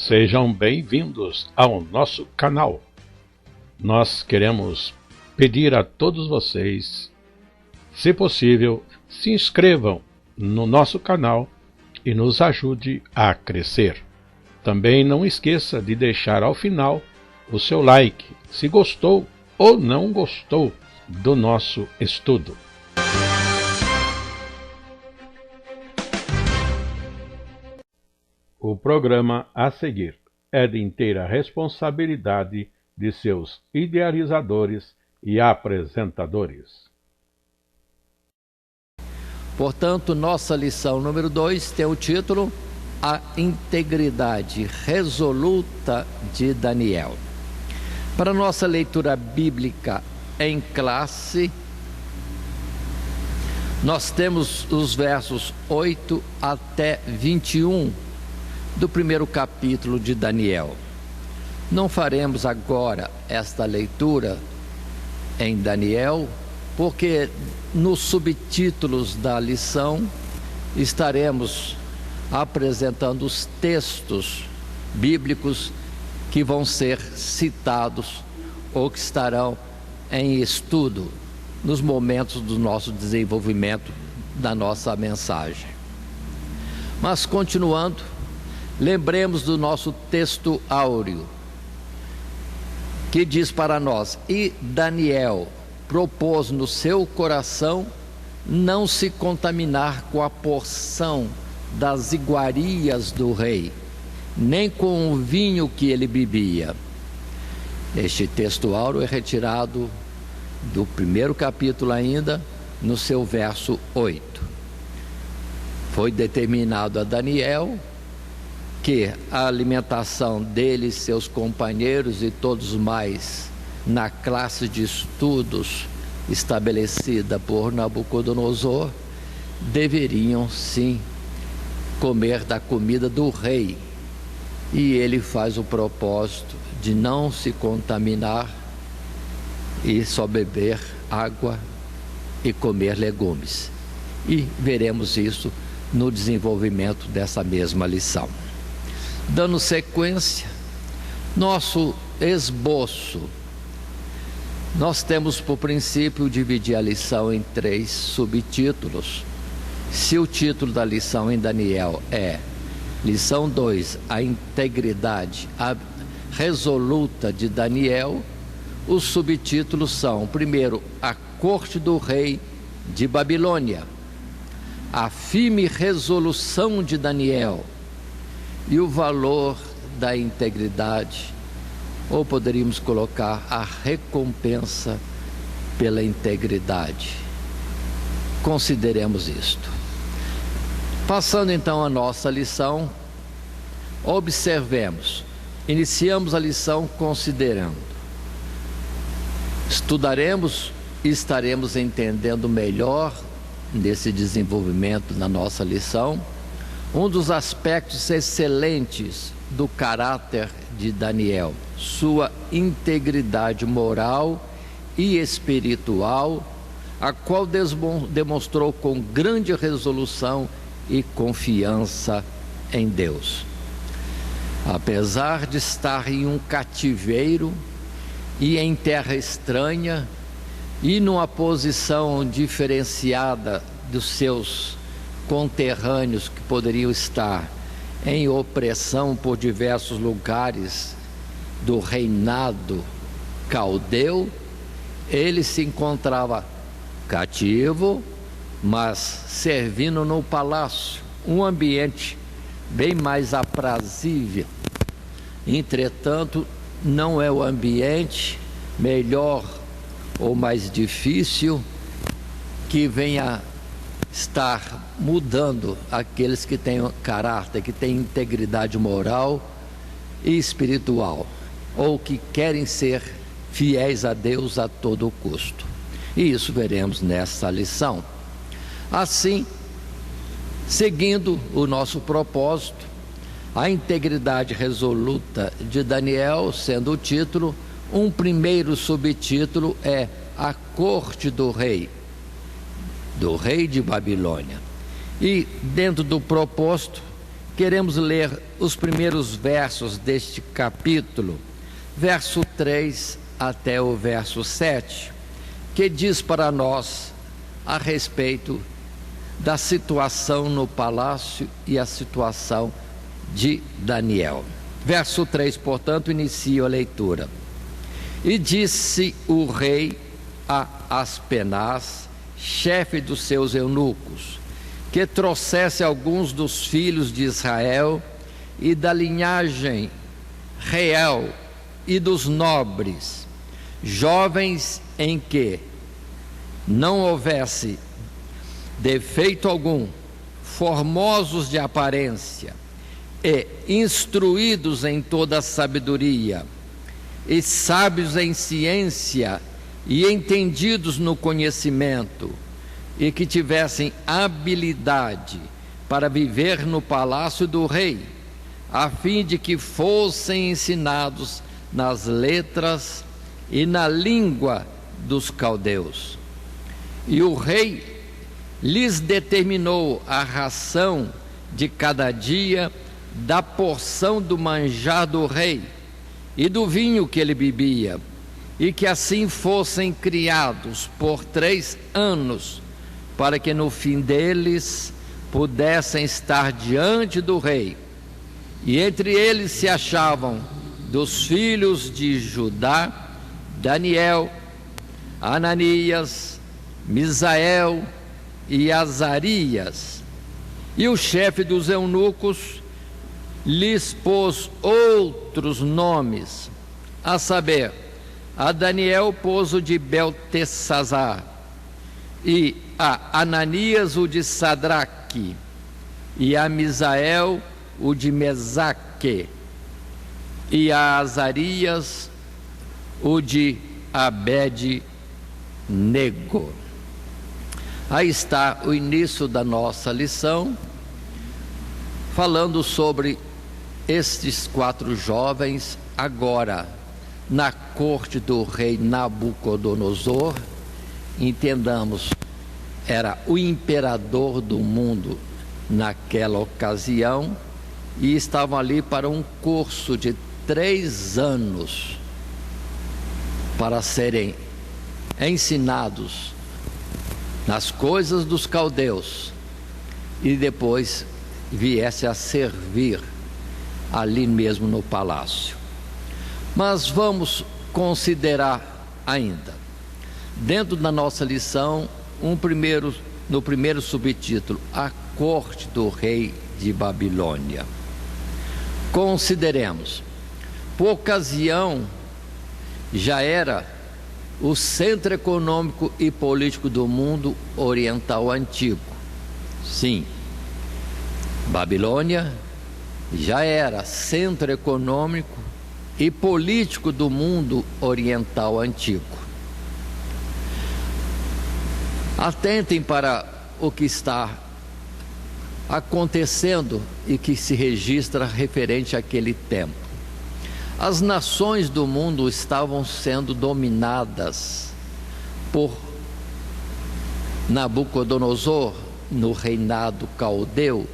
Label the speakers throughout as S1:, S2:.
S1: Sejam bem-vindos ao nosso canal. Nós queremos pedir a todos vocês, se possível, se inscrevam no nosso canal e nos ajude a crescer. Também não esqueça de deixar ao final o seu like, se gostou ou não gostou do nosso estudo. O programa a seguir é de inteira responsabilidade de seus idealizadores e apresentadores.
S2: Portanto, nossa lição número 2 tem o título A Integridade Resoluta de Daniel. Para nossa leitura bíblica em classe, nós temos os versos 8 até 21 do primeiro capítulo de Daniel. Não faremos agora esta leitura em Daniel, porque nos subtítulos da lição estaremos apresentando os textos bíblicos que vão ser citados ou que estarão em estudo nos momentos do nosso desenvolvimento da nossa mensagem. Mas continuando, lembremos do nosso texto áureo, que diz para nós: e Daniel propôs no seu coração não se contaminar com a porção das iguarias do rei, nem com o vinho que ele bebia. Este texto áureo é retirado do primeiro capítulo ainda, no seu verso 8. Foi determinado a Daniel que a alimentação dele e seus companheiros e todos mais na classe de estudos estabelecida por Nabucodonosor deveriam sim comer da comida do rei, e ele faz o propósito de não se contaminar e só beber água e comer legumes, e veremos isso no desenvolvimento dessa mesma lição. Dando sequência, nosso esboço, nós temos por princípio dividir a lição em 3 subtítulos. Se o título da lição em Daniel é lição 2, a integridade resoluta de Daniel, os subtítulos são: primeiro, a corte do rei de Babilônia, a firme resolução de Daniel e o valor da integridade, ou poderíamos colocar a recompensa pela integridade. Consideremos isto. Passando então a nossa lição, observemos. Iniciamos a lição considerando. Estudaremos e estaremos entendendo melhor nesse desenvolvimento na nossa lição um dos aspectos excelentes do caráter de Daniel, sua integridade moral e espiritual, a qual demonstrou com grande resolução e confiança em Deus. Apesar de estar em um cativeiro e em terra estranha e numa posição diferenciada dos seus conterrâneos que poderiam estar em opressão por diversos lugares do reinado caldeu, ele se encontrava cativo, mas servindo no palácio, um ambiente bem mais aprazível. Entretanto, não é o ambiente melhor ou mais difícil que venha estar mudando aqueles que têm caráter, que têm integridade moral e espiritual, ou que querem ser fiéis a Deus a todo custo. E isso veremos nessa lição. Assim, seguindo o nosso propósito, a integridade resoluta de Daniel, sendo o título, um primeiro subtítulo é a corte do rei de Babilônia. E dentro do propósito, queremos ler os primeiros versos deste capítulo, verso 3 até o verso 7, que diz para nós a respeito da situação no palácio e a situação de Daniel. Verso 3, portanto, inicia a leitura. E disse o rei a Aspenaz, chefe dos seus eunucos, que trouxesse alguns dos filhos de Israel e da linhagem real e dos nobres, jovens em que não houvesse defeito algum, formosos de aparência e instruídos em toda a sabedoria, e sábios em ciência e entendidos no conhecimento, e que tivessem habilidade para viver no palácio do rei, a fim de que fossem ensinados nas letras e na língua dos caldeus. E o rei lhes determinou a ração de cada dia da porção do manjar do rei e do vinho que ele bebia, e que assim fossem criados por 3 anos, para que no fim deles pudessem estar diante do rei. E entre eles se achavam dos filhos de Judá, Daniel, Ananias, Misael e Azarias. E o chefe dos eunucos lhes pôs outros nomes, a saber, a Daniel pôs o de Beltesazar, e a Ananias o de Sadraque, e a Misael o de Mesaque, e a Azarias o de Abed-nego. Aí está o início da nossa lição, falando sobre estes 4 jovens agora na corte do rei Nabucodonosor. Entendamos, era o imperador do mundo naquela ocasião, e estavam ali para um curso de 3 anos para serem ensinados nas coisas dos caldeus e depois viesse a servir ali mesmo no palácio. Mas vamos considerar ainda, dentro da nossa lição, no primeiro subtítulo, a corte do rei de Babilônia. Consideremos, por ocasião, já era o centro econômico e político do mundo oriental antigo. Sim, Babilônia já era centro econômico e político do mundo oriental antigo. Atentem para o que está acontecendo e que se registra referente àquele tempo. As nações do mundo estavam sendo dominadas por Nabucodonosor no reinado caldeu,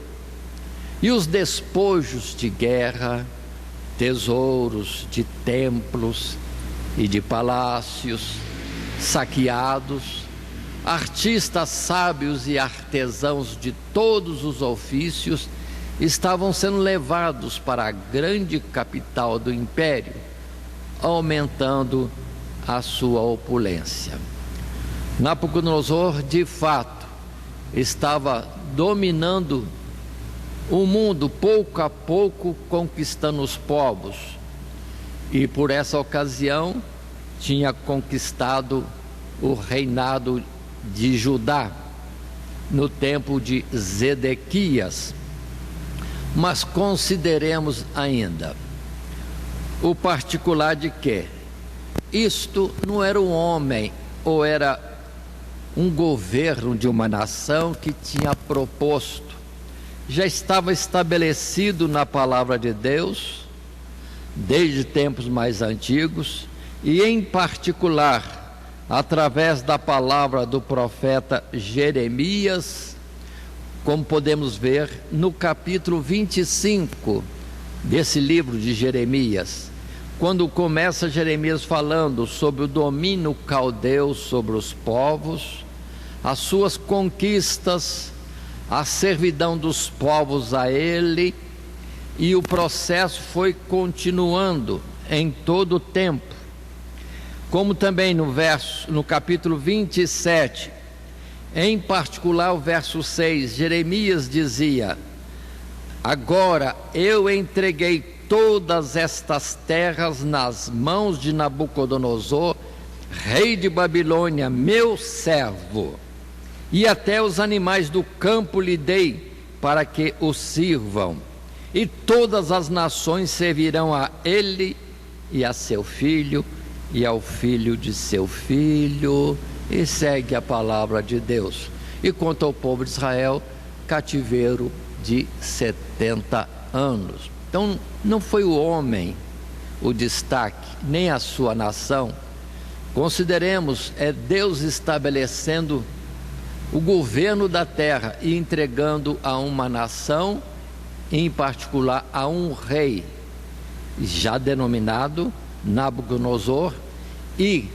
S2: e os despojos de guerra, tesouros de templos e de palácios saqueados, artistas sábios e artesãos de todos os ofícios estavam sendo levados para a grande capital do império, aumentando a sua opulência. Nabucodonosor, de fato, estava dominando o mundo, pouco a pouco conquistando os povos, e por essa ocasião tinha conquistado o reinado de Judá no tempo de Zedequias. Mas consideremos ainda o particular de que isto não era um homem ou era um governo de uma nação que tinha proposto, já estava estabelecido na palavra de Deus desde tempos mais antigos, e em particular através da palavra do profeta Jeremias, como podemos ver no capítulo 25 desse livro de Jeremias, quando começa Jeremias falando sobre o domínio caldeu sobre os povos, as suas conquistas, a servidão dos povos a ele, e o processo foi continuando em todo o tempo. Como também no capítulo 27, em particular o verso 6, Jeremias dizia: agora eu entreguei todas estas terras nas mãos de Nabucodonosor, rei de Babilônia, meu servo, e até os animais do campo lhe dei para que o sirvam, e todas as nações servirão a ele e a seu filho e ao filho de seu filho. E segue a palavra de Deus. E quanto ao povo de Israel, cativeiro de 70 anos. Então não foi o homem o destaque, nem a sua nação. Consideremos, é Deus estabelecendo o governo da terra e entregando a uma nação, em particular a um rei, já denominado Nabucodonosor, e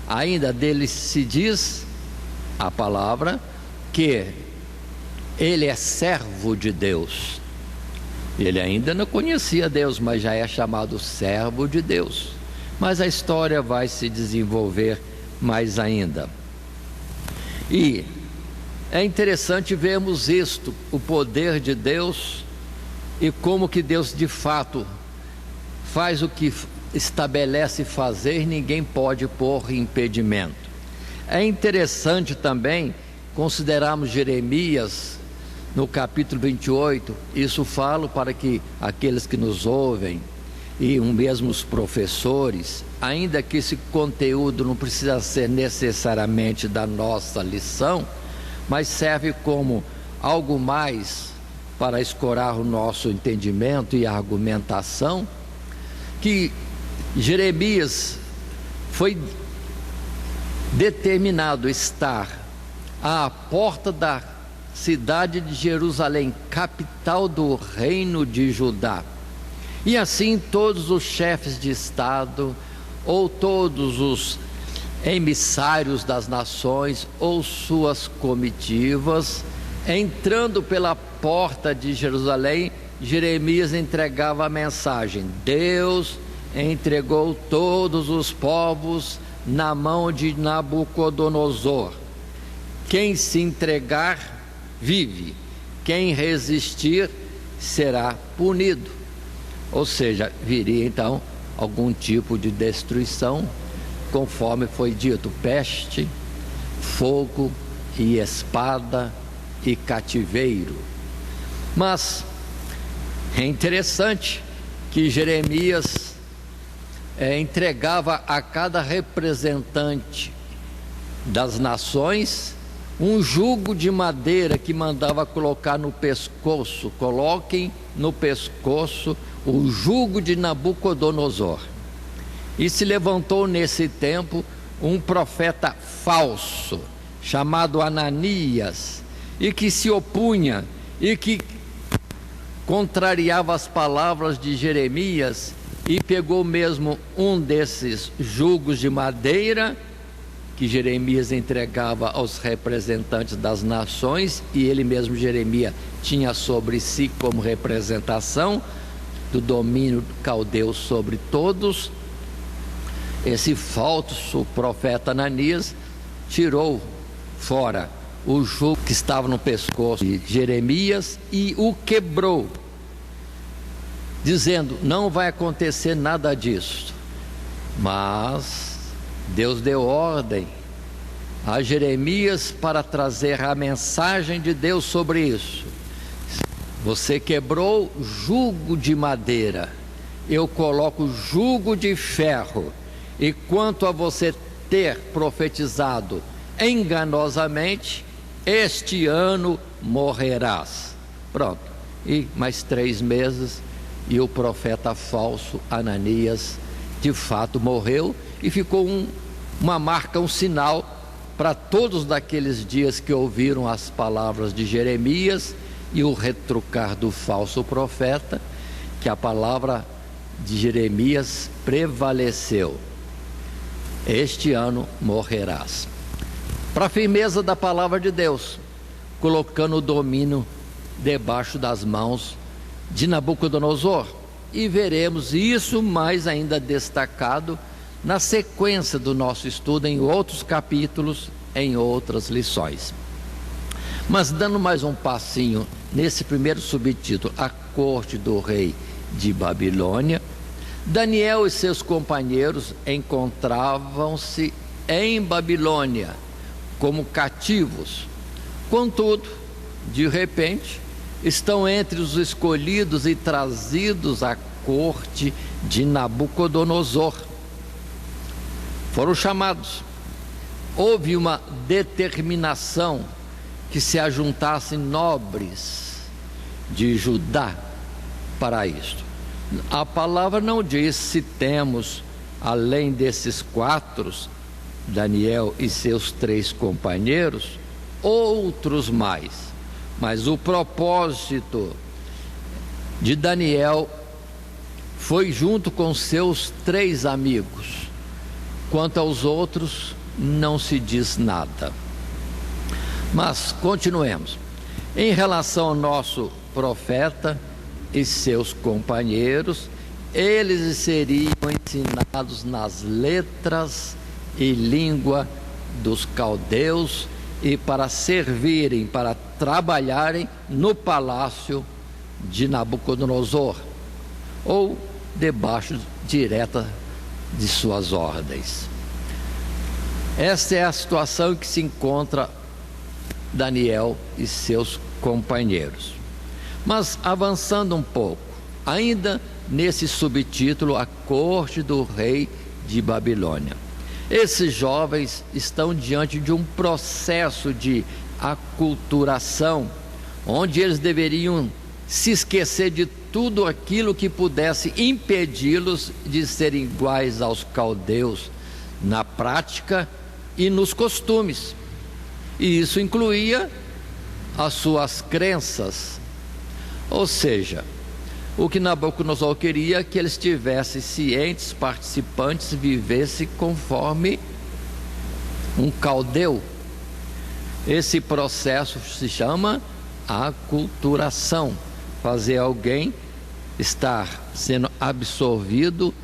S2: ainda dele se diz a palavra que ele é servo de Deus. Ele ainda não conhecia Deus, mas já é chamado servo de Deus. Mas a história vai se desenvolver mais ainda. E é interessante vermos isto, o poder de Deus, e como que Deus de fato faz o que estabelece fazer, ninguém pode pôr impedimento. É interessante também considerarmos Jeremias no capítulo 28, isso falo para que aqueles que nos ouvem, e mesmo os professores, ainda que esse conteúdo não precisa ser necessariamente da nossa lição, mas serve como algo mais para escorar o nosso entendimento e argumentação, que Jeremias foi determinado estar à porta da cidade de Jerusalém, capital do reino de Judá. E assim todos os chefes de estado, ou todos os emissários das nações, ou suas comitivas, entrando pela porta de Jerusalém, Jeremias entregava a mensagem: Deus entregou todos os povos na mão de Nabucodonosor. Quem se entregar, vive. Quem resistir, será punido. Ou seja, viria então algum tipo de destruição, conforme foi dito: peste, fogo e espada e cativeiro. Mas é interessante que Jeremias entregava a cada representante das nações um jugo de madeira que mandava colocar no pescoço. Coloquem no pescoço o jugo de Nabucodonosor. E se levantou nesse tempo um profeta falso, chamado Ananias, e que se opunha e que contrariava as palavras de Jeremias, e pegou mesmo um desses jugos de madeira que Jeremias entregava aos representantes das nações, e ele mesmo, Jeremias, tinha sobre si como representação do domínio caldeu sobre todos. Esse falso profeta Ananias tirou fora o jugo que estava no pescoço de Jeremias e o quebrou, dizendo: não vai acontecer nada disso. Mas Deus deu ordem a Jeremias para trazer a mensagem de Deus sobre isso. Você quebrou jugo de madeira, eu coloco jugo de ferro, e quanto a você ter profetizado enganosamente, este ano morrerás. Pronto. E mais 3 meses e o profeta falso Ananias de fato morreu, e ficou uma marca, um sinal para todos daqueles dias que ouviram as palavras de Jeremias e o retrucar do falso profeta, que a palavra de Jeremias prevaleceu. Este ano morrerás. Para a firmeza da palavra de Deus, colocando o domínio debaixo das mãos de Nabucodonosor. E veremos isso mais ainda destacado na sequência do nosso estudo, em outros capítulos, em outras lições. Mas dando mais um passinho nesse primeiro subtítulo, a corte do rei de Babilônia, Daniel e seus companheiros encontravam-se em Babilônia como cativos. Contudo, de repente, estão entre os escolhidos e trazidos à corte de Nabucodonosor. Foram chamados. Houve uma determinação que se ajuntassem nobres de Judá para isto. A palavra não diz se temos, além desses 4, Daniel e seus 3 companheiros, outros mais. Mas o propósito de Daniel foi junto com seus 3 amigos. Quanto aos outros, não se diz nada. Mas continuemos. Em relação ao nosso profeta e seus companheiros, eles seriam ensinados nas letras e língua dos caldeus e para servirem, para trabalharem no palácio de Nabucodonosor, ou debaixo direta de suas ordens. Esta é a situação em que se encontra Daniel e seus companheiros. Mas avançando um pouco, ainda nesse subtítulo, a corte do rei de Babilônia. Esses jovens estão diante de um processo de aculturação, onde eles deveriam se esquecer de tudo aquilo que pudesse impedi-los de serem iguais aos caldeus na prática e nos costumes. E isso incluía as suas crenças. Ou seja, o que Nabucodonosor queria é que eles estivessem cientes, participantes, vivessem conforme um caldeu. Esse processo se chama aculturação, fazer alguém estar sendo absorvido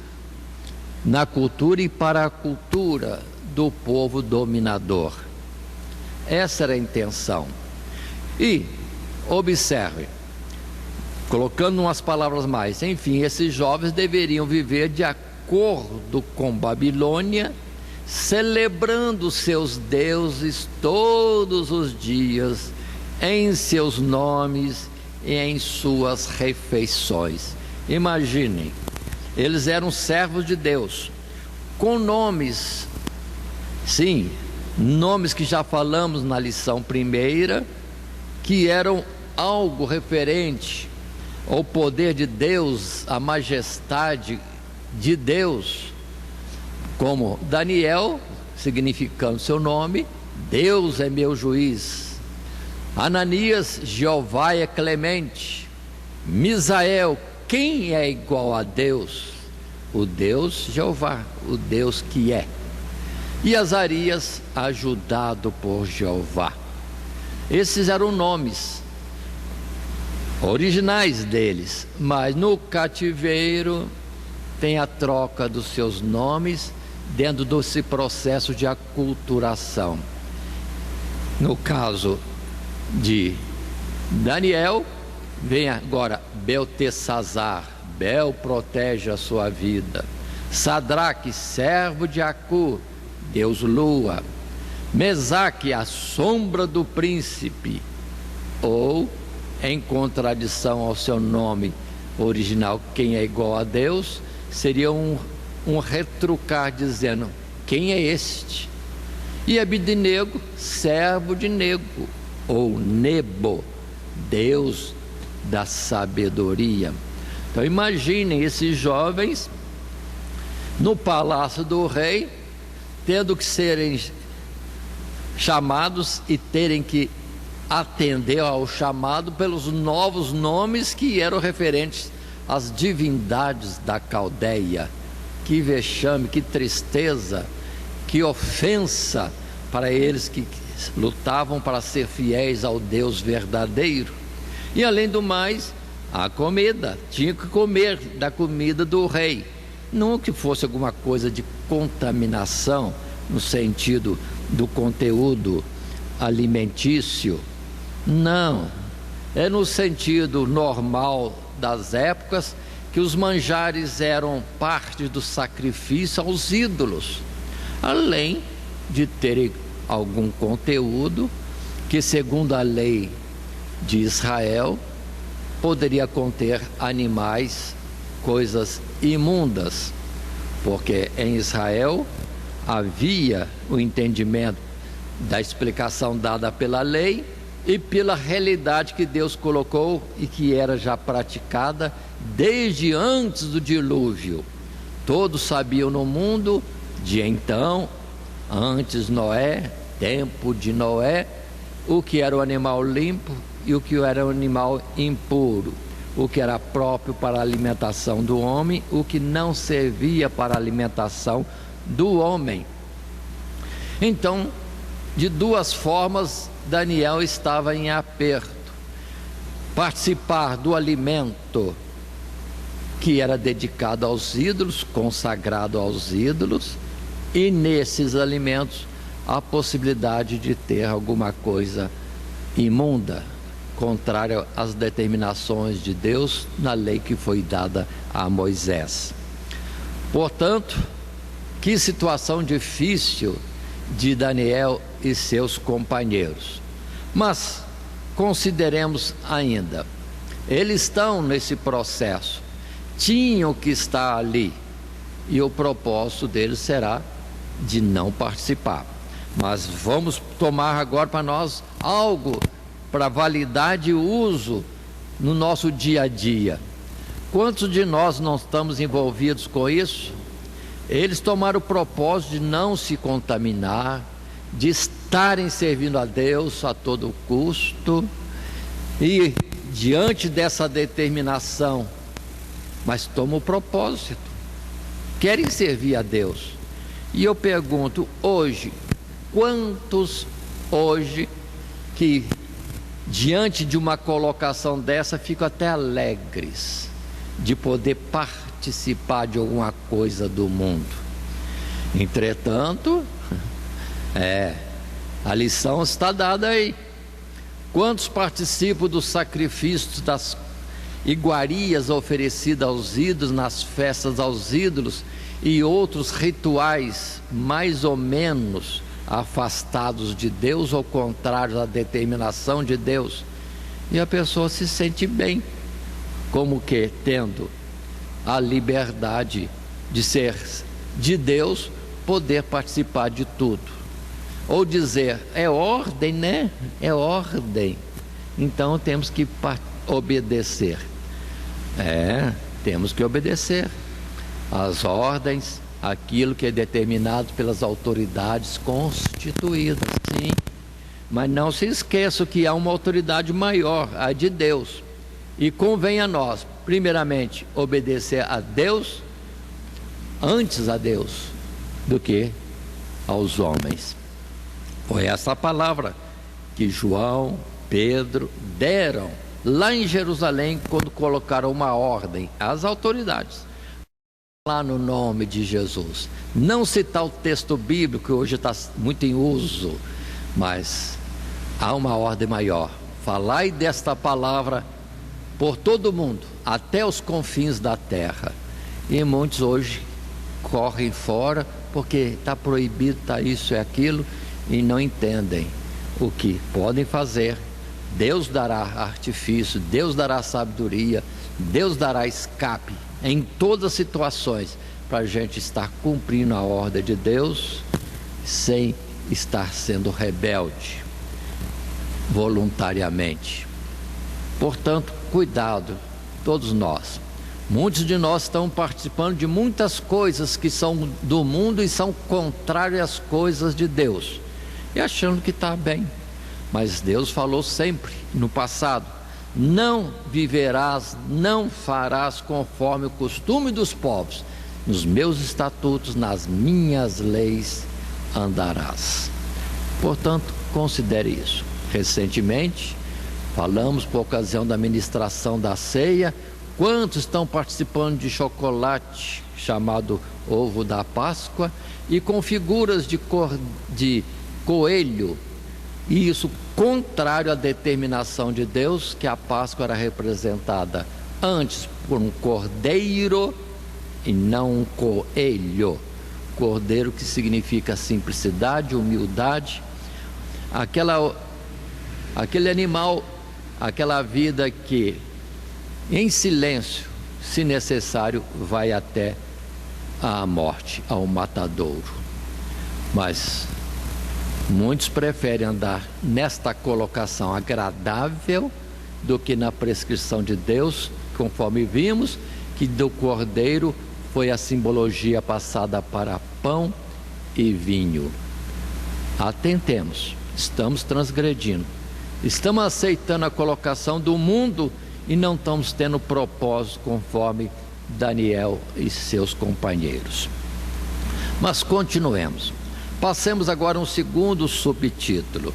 S2: na cultura e para a cultura do povo dominador. Essa era a intenção. E observe, colocando umas palavras mais, enfim, esses jovens deveriam viver de acordo com Babilônia, celebrando seus deuses todos os dias, em seus nomes e em suas refeições. Imaginem, eles eram servos de Deus, com nomes, sim, nomes que já falamos na lição primeira, que eram algo referente ao poder de Deus, à majestade de Deus, como Daniel, significando seu nome, Deus é meu juiz. Ananias, Jeová é clemente. Misael, quem é igual a Deus? O Deus Jeová, o Deus que é. E Azarias, ajudado por Jeová. Esses eram nomes originais deles, mas no cativeiro tem a troca dos seus nomes dentro desse processo de aculturação. No caso de Daniel, vem agora Beltesazar, Bel protege a sua vida. Sadraque, servo de Acu, Deus Lua. Mesaque, a sombra do príncipe, ou em contradição ao seu nome original, quem é igual a Deus, seria um retrucar dizendo, quem é este? E Abidnego, servo de Nego, ou Nebo, Deus da sabedoria. Então imaginem esses jovens no palácio do rei, tendo que serem chamados e terem que atender ao chamado pelos novos nomes que eram referentes às divindades da Caldeia. Que vexame, que tristeza, que ofensa para eles que lutavam para ser fiéis ao Deus verdadeiro. E além do mais, a comida, tinha que comer da comida do rei. Não que fosse alguma coisa de contaminação, no sentido do conteúdo alimentício. Não, é no sentido normal das épocas, que os manjares eram parte do sacrifício aos ídolos, além de terem algum conteúdo que, segundo a lei de Israel, poderia conter animais, coisas imundas, porque em Israel havia o entendimento da explicação dada pela lei e pela realidade que Deus colocou e que era já praticada desde antes do dilúvio. Todos sabiam no mundo de então, antes Noé, tempo de Noé, o que era o animal limpo e o que era o animal impuro, o que era próprio para a alimentação do homem, o que não servia para a alimentação do homem. Então, de duas formas, Daniel estava em aperto: participar do alimento que era dedicado aos ídolos, consagrado aos ídolos, e nesses alimentos a possibilidade de ter alguma coisa imunda, contrária às determinações de Deus na lei que foi dada a Moisés. Portanto, que situação difícil de Daniel e seus companheiros. Mas consideremos ainda, eles estão nesse processo, tinham que estar ali, e o propósito deles será de não participar. Mas vamos tomar agora para nós algo para validade e uso no nosso dia a dia. Quantos de nós não estamos envolvidos com isso? Eles tomaram o propósito de não se contaminar, de estarem servindo a Deus a todo custo, e diante dessa determinação, mas tomam o propósito, querem servir a Deus. E eu pergunto hoje, quantos hoje que diante de uma colocação dessa ficam até alegres de poder participar de alguma coisa do mundo? Entretanto, a lição está dada aí. Quantos participam do sacrifício das iguarias oferecidas aos ídolos, nas festas aos ídolos e outros rituais mais ou menos afastados de Deus ou contrários à determinação de Deus? E a pessoa se sente bem, como que tendo a liberdade de ser de Deus, poder participar de tudo. Ou dizer, é ordem, né? É ordem, então temos que obedecer. Temos que obedecer às ordens, aquilo que é determinado pelas autoridades constituídas, sim. Mas não se esqueça que há uma autoridade maior, a de Deus. E convém a nós, primeiramente, obedecer a Deus, antes a Deus, do que aos homens. Foi essa palavra que João, Pedro deram lá em Jerusalém, quando colocaram uma ordem às autoridades, lá no nome de Jesus. Não citar o texto bíblico, que hoje está muito em uso, mas há uma ordem maior: falai desta palavra por todo mundo, até os confins da terra. E muitos hoje correm fora, porque está proibido, está isso e aquilo, e não entendem o que podem fazer. Deus dará artifício, Deus dará sabedoria, Deus dará escape em todas as situações, para a gente estar cumprindo a ordem de Deus, sem estar sendo rebelde voluntariamente. Portanto, cuidado, todos nós. Muitos de nós estão participando de muitas coisas que são do mundo e são contrárias às coisas de Deus. e achando que está bem. Mas Deus falou sempre no passado: não viverás, não farás conforme o costume dos povos, nos meus estatutos, nas minhas leis andarás. Portanto, considere isso. Recentemente, falamos por ocasião da ministração da ceia, quantos estão participando de chocolate chamado ovo da Páscoa e com figuras de coelho, e isso contrário à determinação de Deus, que a Páscoa era representada antes por um cordeiro e não um coelho. Cordeiro, que significa simplicidade, humildade, aquele animal, aquela vida que em silêncio, se necessário, vai até a morte, ao matadouro. Mas muitos preferem andar nesta colocação agradável do que na prescrição de Deus, conforme vimos que do cordeiro foi a simbologia passada para pão e vinho. Atentemos, estamos transgredindo, estamos aceitando a colocação do mundo e não estamos tendo propósito conforme Daniel e seus companheiros. Mas continuemos. Passemos agora a um segundo subtítulo.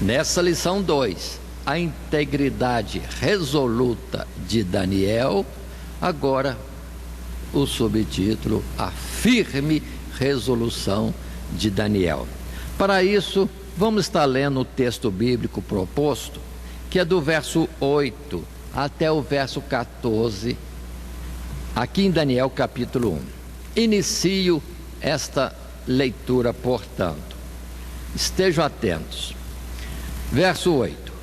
S2: Nessa lição 2, a integridade resoluta de Daniel. Agora o subtítulo, a firme resolução de Daniel. Para isso, vamos estar lendo o texto bíblico proposto, que é do verso 8 até o verso 14, aqui em Daniel capítulo 1. Inicio esta leitura, portanto. Estejam atentos. Verso 8.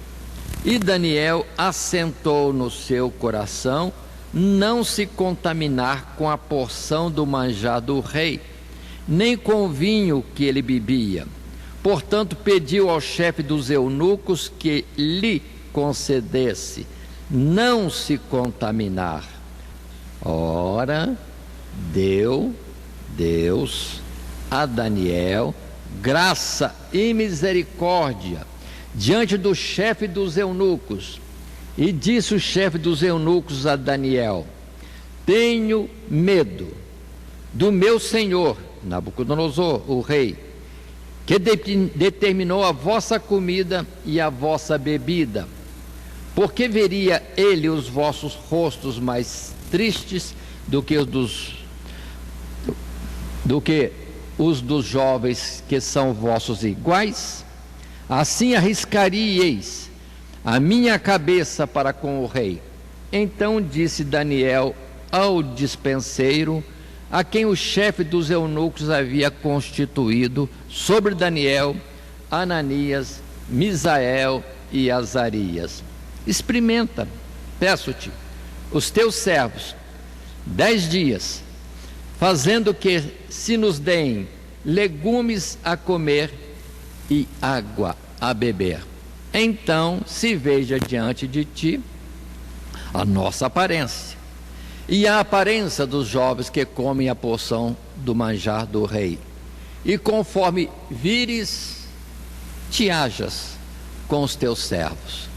S2: E Daniel assentou no seu coração não se contaminar com a porção do manjar do rei, nem com o vinho que ele bebia. Portanto, pediu ao chefe dos eunucos que lhe concedesse não se contaminar. Ora, deu Deus a Daniel graça e misericórdia diante do chefe dos eunucos. E disse o chefe dos eunucos a Daniel: tenho medo do meu senhor Nabucodonosor, o rei, que determinou a vossa comida e a vossa bebida, porque veria ele os vossos rostos mais tristes do que os dos jovens que são vossos iguais? Assim arriscaríeis a minha cabeça para com o rei. Então disse Daniel ao dispenseiro, a quem o chefe dos eunucos havia constituído sobre Daniel, Ananias, Misael e Azarias: experimenta, peço-te, os teus servos 10 dias, fazendo que se nos deem legumes a comer e água a beber. Então se veja diante de ti a nossa aparência e a aparência dos jovens que comem a porção do manjar do rei, e conforme vires, te hajas com os teus servos.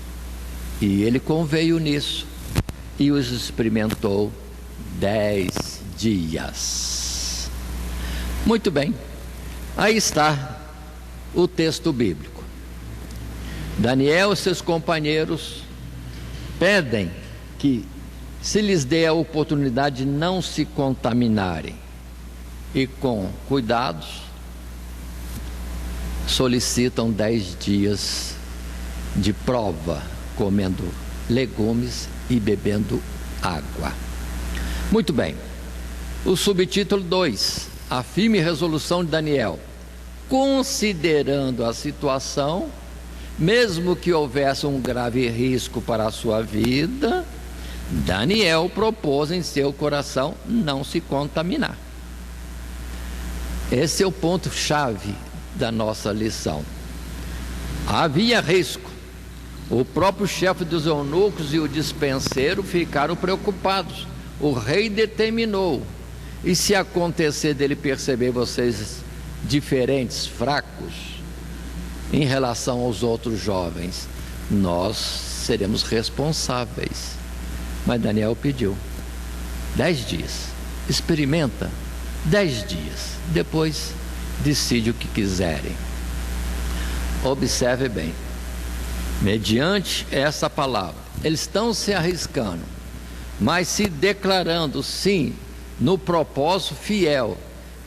S2: E ele conveio nisso e os experimentou 10 dias. Muito bem, aí está o texto bíblico. Daniel e seus companheiros pedem que se lhes dê a oportunidade de não se contaminarem, e com cuidados solicitam 10 dias de prova, comendo legumes e bebendo água. Muito bem, o subtítulo 2, a firme resolução de Daniel. Considerando a situação, mesmo que houvesse um grave risco para a sua vida, Daniel propôs em seu coração não se contaminar. Esse é o ponto-chave da nossa lição. Havia risco. O próprio chefe dos eunucos e o dispenseiro ficaram preocupados. O rei determinou. E se acontecer dele perceber vocês diferentes, fracos, Em relação aos outros jovens, nós seremos responsáveis. Mas Daniel pediu 10 dias. Experimenta 10 dias. Depois decide o que quiserem. Observe bem. Mediante essa palavra, eles estão se arriscando, mas se declarando sim no propósito fiel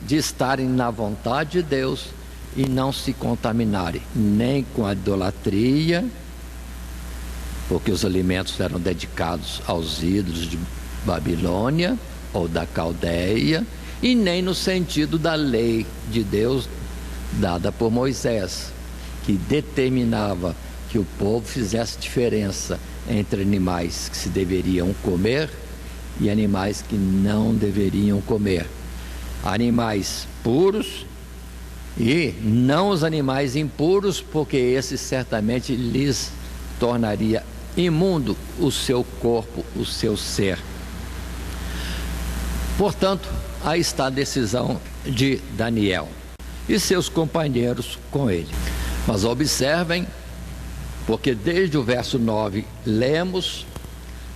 S2: de estarem na vontade de Deus e não se contaminarem nem com a idolatria, porque os alimentos eram dedicados aos ídolos de Babilônia ou da Caldeia, e nem no sentido da lei de Deus dada por Moisés, que determinava que o povo fizesse diferença entre animais que se deveriam comer e animais que não deveriam comer. Animais puros e não os animais impuros, porque esses certamente lhes tornaria imundo o seu corpo, o seu ser. Portanto, aí está a decisão de Daniel e seus companheiros com ele. Mas observem, porque desde o verso 9 lemos: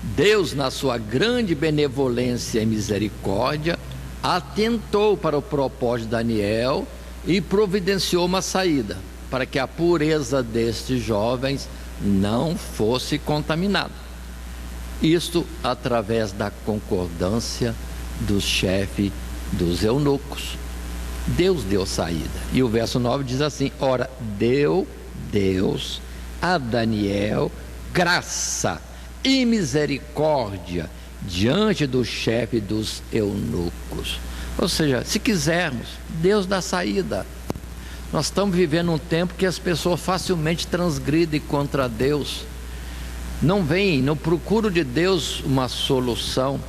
S2: Deus, na sua grande benevolência e misericórdia, atentou para o propósito de Daniel e providenciou uma saída, para que a pureza destes jovens não fosse contaminada. Isto através da concordância do chefe dos eunucos. Deus deu saída. E o verso 9 diz assim: ora, deu Deus a Daniel graça e misericórdia diante do chefe dos eunucos. Ou seja, se quisermos, Deus dá saída. Nós estamos vivendo um tempo que as pessoas facilmente transgridem contra Deus, não procuram de Deus uma solução,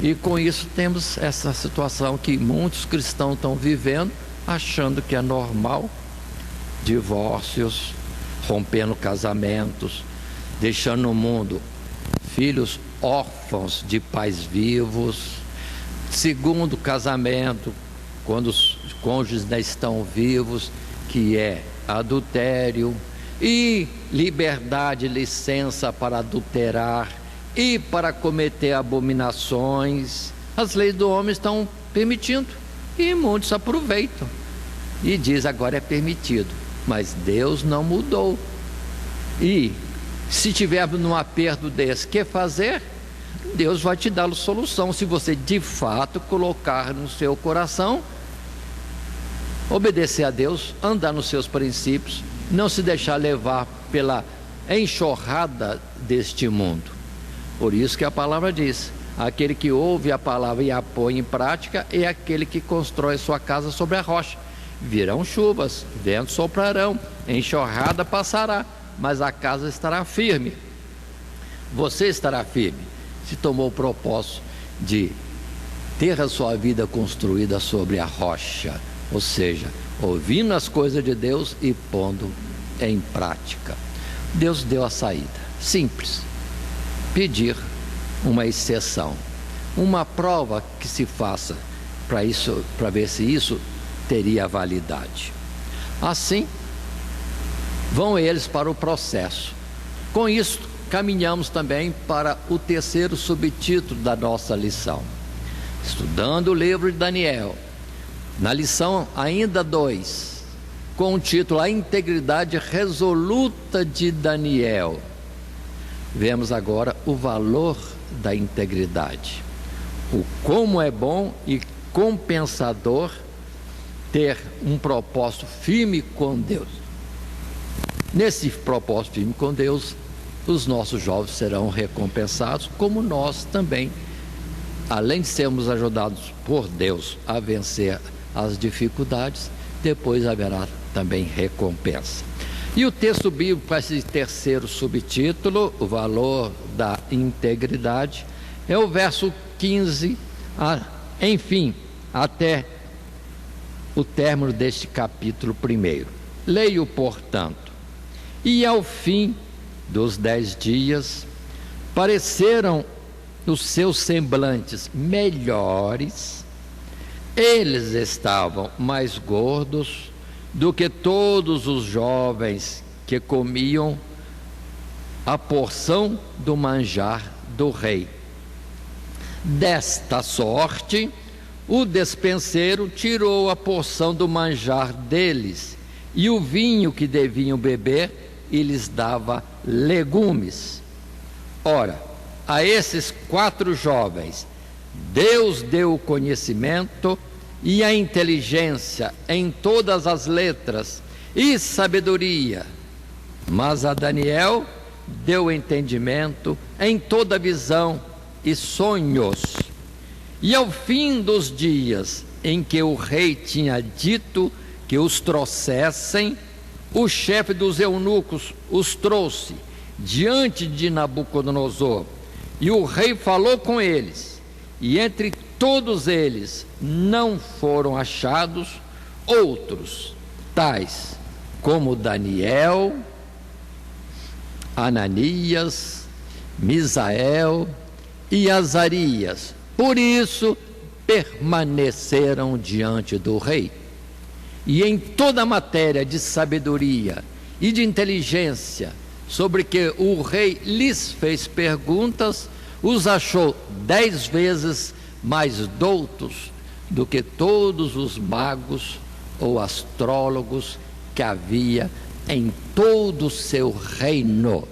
S2: e com isso temos essa situação que muitos cristãos estão vivendo, achando que é normal: divórcios, rompendo casamentos, deixando no mundo filhos órfãos de pais vivos, segundo casamento, quando os cônjuges ainda estão vivos, que é adultério, e liberdade, licença para adulterar e para cometer abominações. As leis do homem estão permitindo e muitos aproveitam e diz agora é permitido, mas Deus não mudou. E se tiver num aperto desse, que fazer? Deus vai te dar a solução, se você de fato colocar no seu coração, obedecer a Deus, andar nos seus princípios, não se deixar levar pela enxurrada deste mundo. Por isso que a palavra diz: aquele que ouve a palavra e a põe em prática é aquele que constrói sua casa sobre a rocha. Virão chuvas, ventos soprarão, enxurrada passará, mas a casa estará firme. Você estará firme se tomou o propósito de ter a sua vida construída sobre a rocha, ou seja, ouvindo as coisas de Deus e pondo em prática. Deus deu a saída, simples: pedir uma exceção, uma prova que se faça para ver se isso teria validade. Assim, vão eles para o processo. Com isso, caminhamos também para o terceiro subtítulo da nossa lição, estudando o livro de Daniel, na lição ainda 2, com o título A Integridade Resoluta de Daniel. Vemos agora o valor da integridade, o como é bom e compensador ter um propósito firme com Deus. Nesse propósito firme com Deus, os nossos jovens serão recompensados, como nós também, além de sermos ajudados por Deus a vencer as dificuldades, depois haverá também recompensa. E o texto bíblico para esse terceiro subtítulo, o valor da integridade, é o verso 15, enfim, até o término deste capítulo 1. Leio, portanto: e ao fim dos 10 dias, pareceram os seus semblantes melhores, eles estavam mais gordos do que todos os jovens que comiam a porção do manjar do rei. Desta sorte, o despenseiro tirou a porção do manjar deles, e o vinho que deviam beber, e lhes dava legumes. Ora, a esses 4 jovens, Deus deu o conhecimento e a inteligência em todas as letras e sabedoria, mas a Daniel deu entendimento em toda visão e sonhos. E ao fim dos dias em que o rei tinha dito que os trouxessem, o chefe dos eunucos os trouxe diante de Nabucodonosor, e o rei falou com eles, e entre todos eles não foram achados outros, tais como Daniel, Ananias, Misael e Azarias. Por isso permaneceram diante do rei. E em toda a matéria de sabedoria e de inteligência, sobre que o rei lhes fez perguntas, os achou 10 vezes mais doutos do que todos os magos ou astrólogos que havia em todo o seu reino.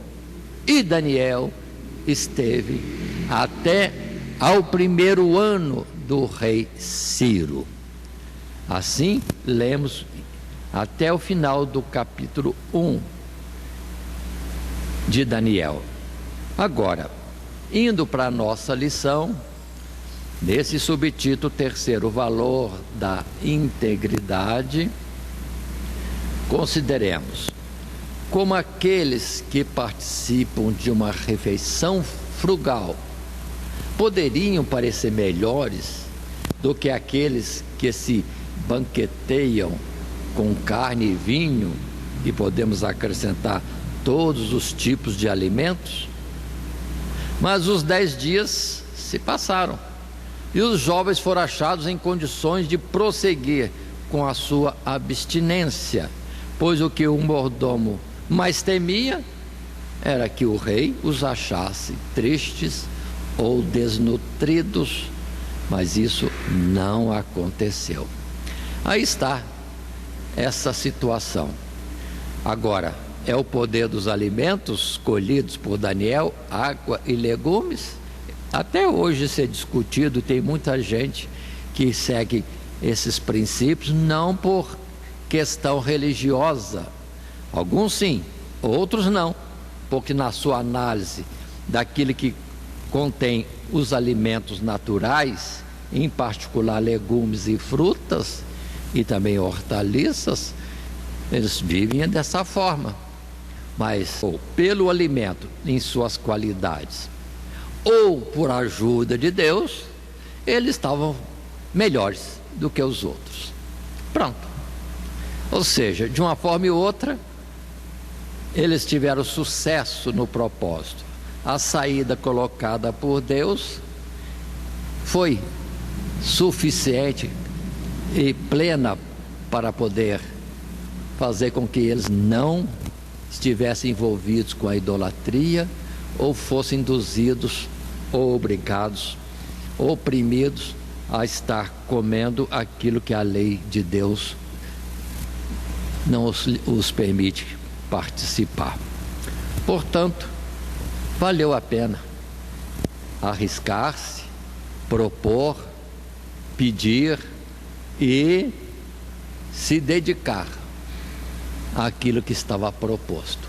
S2: E Daniel esteve até ao 1º ano do rei Ciro. Assim, lemos até o final do capítulo 1 de Daniel. Agora, indo para a nossa lição, nesse subtítulo terceiro, o valor da integridade, consideremos como aqueles que participam de uma refeição frugal poderiam parecer melhores do que aqueles que se banqueteiam com carne e vinho, e podemos acrescentar todos os tipos de alimentos. Mas os 10 dias se passaram e os jovens foram achados em condições de prosseguir com a sua abstinência, pois o que o mordomo mais temia era que o rei os achasse tristes ou desnutridos, mas isso não aconteceu. Aí está essa situação. Agora, é o poder dos alimentos escolhidos por Daniel, água e legumes? Até hoje isso é discutido, tem muita gente que segue esses princípios, não por questão religiosa. Alguns sim, outros não, porque na sua análise daquilo que contém os alimentos naturais, em particular legumes e frutas, e também hortaliças, eles vivem dessa forma. Mas ou pelo alimento em suas qualidades, ou por ajuda de Deus, eles estavam melhores do que os outros. Pronto. Ou seja, de uma forma ou outra, eles tiveram sucesso no propósito. A saída colocada por Deus foi suficiente e plena para poder fazer com que eles não estivessem envolvidos com a idolatria, ou fossem induzidos, ou obrigados, ou oprimidos a estar comendo aquilo que a lei de Deus não os permite participar. Portanto, valeu a pena arriscar-se, propor, pedir e se dedicar àquilo que estava proposto.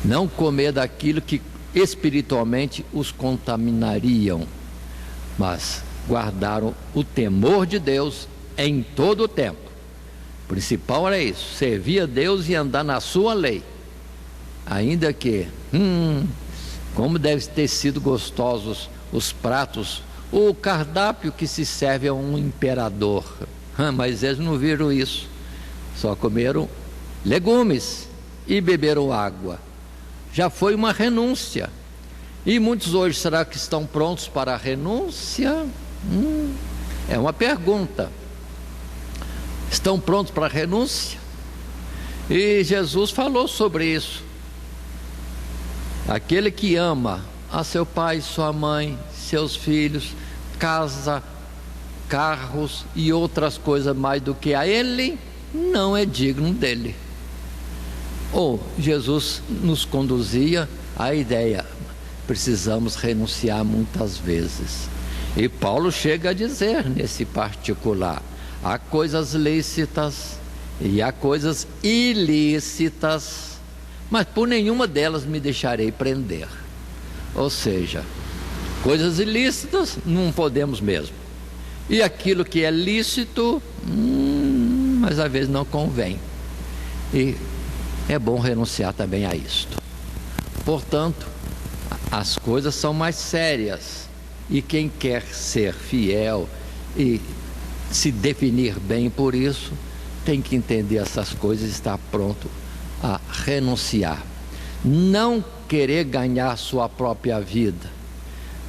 S2: Não comer daquilo que espiritualmente os contaminariam, mas guardaram o temor de Deus em todo o tempo. O principal era isso, servir a Deus e andar na sua lei. Ainda que, como devem ter sido gostosos os pratos, o cardápio que se serve a um imperador. Mas eles não viram isso, só comeram legumes e beberam água. Já foi uma renúncia. E muitos hoje, será que estão prontos para a renúncia? É uma pergunta. Estão prontos para a renúncia? E Jesus falou sobre isso. Aquele que ama a seu pai, sua mãe, seus filhos, casa, carros e outras coisas mais do que a ele, não é digno dele. Ou Jesus nos conduzia à ideia: precisamos renunciar muitas vezes. E Paulo chega a dizer nesse particular: há coisas lícitas e há coisas ilícitas, mas por nenhuma delas me deixarei prender. Ou seja, coisas ilícitas não podemos mesmo, e aquilo que é lícito, mas às vezes não convém, e é bom renunciar também a isto. Portanto, as coisas são mais sérias, e quem quer ser fiel e se definir bem por isso, tem que entender essas coisas e estar pronto a renunciar. Não querer ganhar sua própria vida,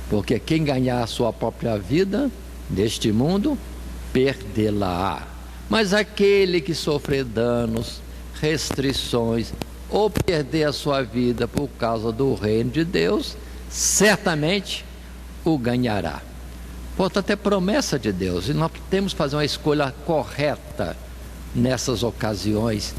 S2: porque quem ganhar a sua própria vida neste mundo, perdê-la-á. Mas aquele que sofrer danos, restrições, ou perder a sua vida por causa do reino de Deus, certamente o ganhará. Portanto, é promessa de Deus, e nós temos que fazer uma escolha correta nessas ocasiões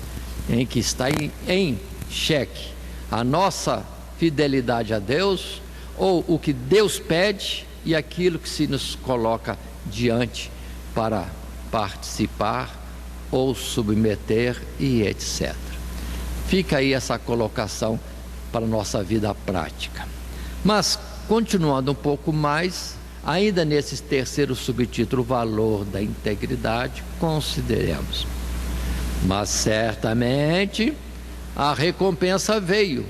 S2: em que está em xeque a nossa fidelidade a Deus, ou o que Deus pede e aquilo que se nos coloca diante para participar ou submeter e etc. Fica aí essa colocação para a nossa vida prática. Mas, continuando um pouco mais, ainda nesse terceiro subtítulo, o valor da integridade, consideremos: mas certamente a recompensa veio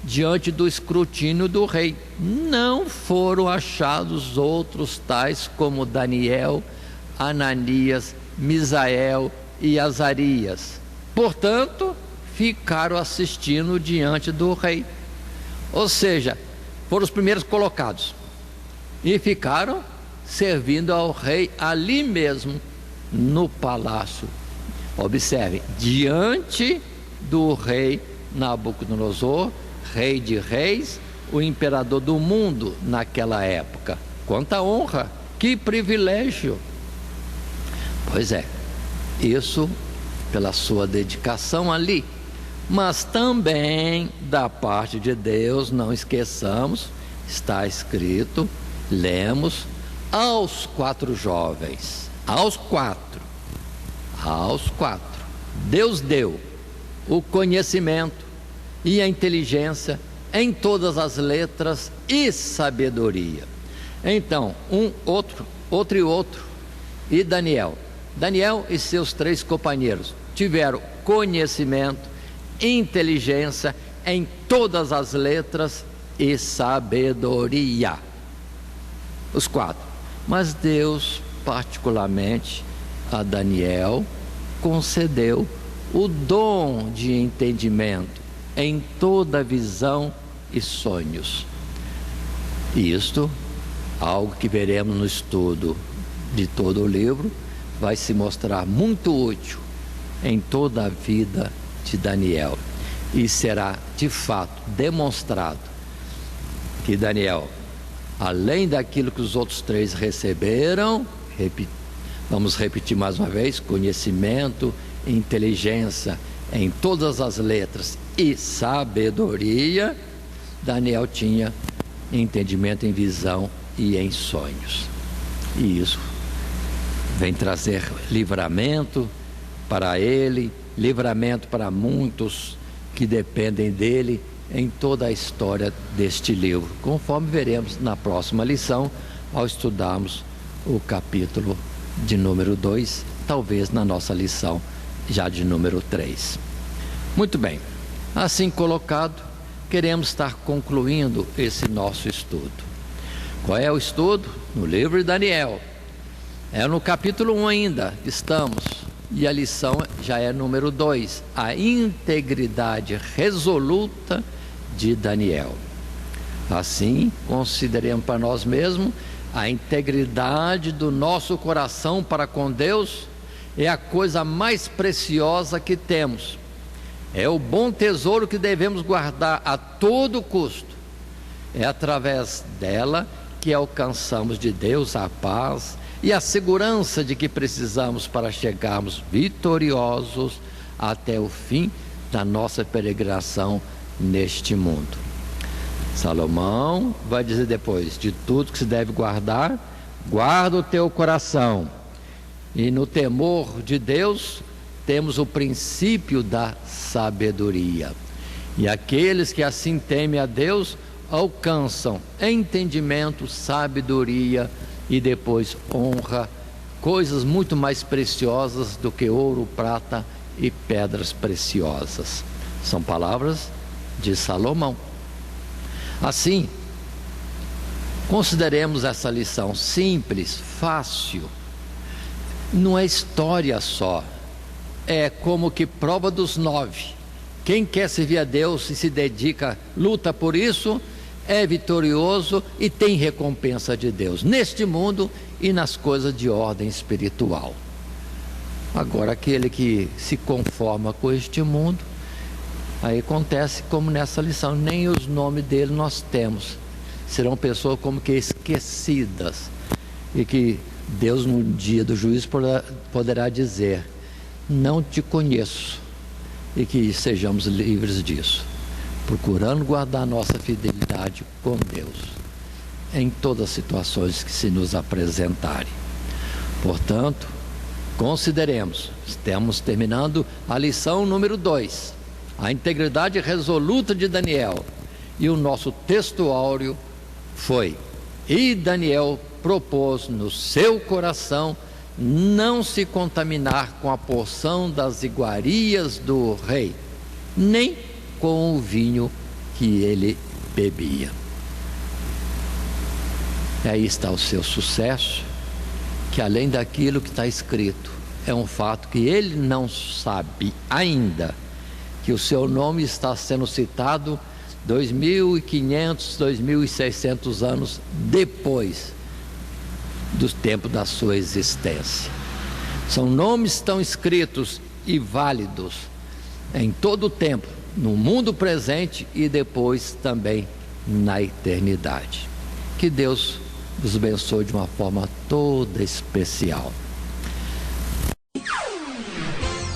S2: diante do escrutínio do rei. Não foram achados outros tais como Daniel, Ananias, Misael e Azarias. Portanto, ficaram assistindo diante do rei. Ou seja, foram os primeiros colocados e ficaram servindo ao rei ali mesmo no palácio. Observe, diante do rei Nabucodonosor, rei de reis, o imperador do mundo naquela época. Quanta honra, que privilégio! Pois é, isso pela sua dedicação ali, mas também da parte de Deus, não esqueçamos, está escrito, lemos, aos 4 jovens, aos quatro, Deus deu o conhecimento e a inteligência em todas as letras e sabedoria. Então, outro, e Daniel e seus 3 companheiros tiveram conhecimento, inteligência em todas as letras e sabedoria. Os 4. Mas Deus, particularmente a Daniel, concedeu o dom de entendimento em toda visão e sonhos. Isto, algo que veremos no estudo de todo o livro, vai se mostrar muito útil em toda a vida de Daniel, e será de fato demonstrado que Daniel, além daquilo que os outros 3 receberam, vamos repetir mais uma vez, conhecimento, inteligência em todas as letras e sabedoria, Daniel tinha entendimento em visão e em sonhos. E isso vem trazer livramento para ele, livramento para muitos que dependem dele em toda a história deste livro, conforme veremos na próxima lição, ao estudarmos o capítulo de número 2, talvez na nossa lição já de número 3. Muito bem, assim colocado, queremos estar concluindo esse nosso estudo. Qual é o estudo? No livro de Daniel. É no capítulo 1 ainda, estamos, e a lição já é número 2, a integridade resoluta de Daniel. Assim, consideremos para nós mesmos a integridade do nosso coração para com Deus, é a coisa mais preciosa que temos. É o bom tesouro que devemos guardar a todo custo. É através dela que alcançamos de Deus a paz e a segurança de que precisamos para chegarmos vitoriosos até o fim da nossa peregrinação neste mundo. Salomão vai dizer depois: de tudo que se deve guardar, guarda o teu coração. E no temor de Deus temos o princípio da sabedoria. E aqueles que assim temem a Deus alcançam entendimento, sabedoria e depois honra, coisas muito mais preciosas do que ouro, prata e pedras preciosas. São palavras de Salomão. Assim, consideremos essa lição simples, fácil. Não é história só, é como que prova dos 9. Quem quer servir a Deus e se dedica, luta por isso, é vitorioso e tem recompensa de Deus neste mundo e nas coisas de ordem espiritual. Agora, aquele que se conforma com este mundo, aí acontece como nessa lição, nem os nomes dele nós temos. Serão pessoas como que esquecidas, e que Deus no dia do juízo poderá dizer: não te conheço, e que sejamos livres disso, procurando guardar nossa fidelidade com Deus em todas as situações que se nos apresentarem. Portanto, consideremos, estamos terminando a lição número 2, a integridade resoluta de Daniel, e o nosso texto áureo foi: e Daniel propôs no seu coração não se contaminar com a porção das iguarias do rei, nem com o vinho que ele bebia. E aí está o seu sucesso, que além daquilo que está escrito, é um fato que ele não sabe ainda, que o seu nome está sendo citado 2.500, 2.600 anos depois do tempo da sua existência. São nomes tão escritos e válidos em todo o tempo, no mundo presente e depois também na eternidade. Que Deus nos abençoe de uma forma toda especial.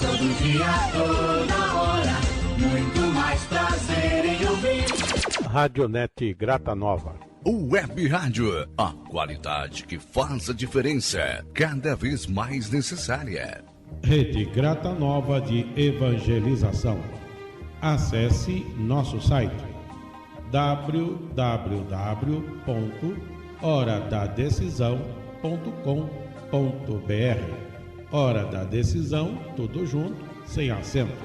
S3: Todo dia, toda hora, muito mais prazer em ouvir.
S1: Radionet Grata Nova.
S4: Web Rádio, a qualidade que faz a diferença, cada vez mais necessária.
S5: Rede Grata Nova de Evangelização. Acesse nosso site www.horadadecisão.com.br. Hora da Decisão, tudo junto, sem acento.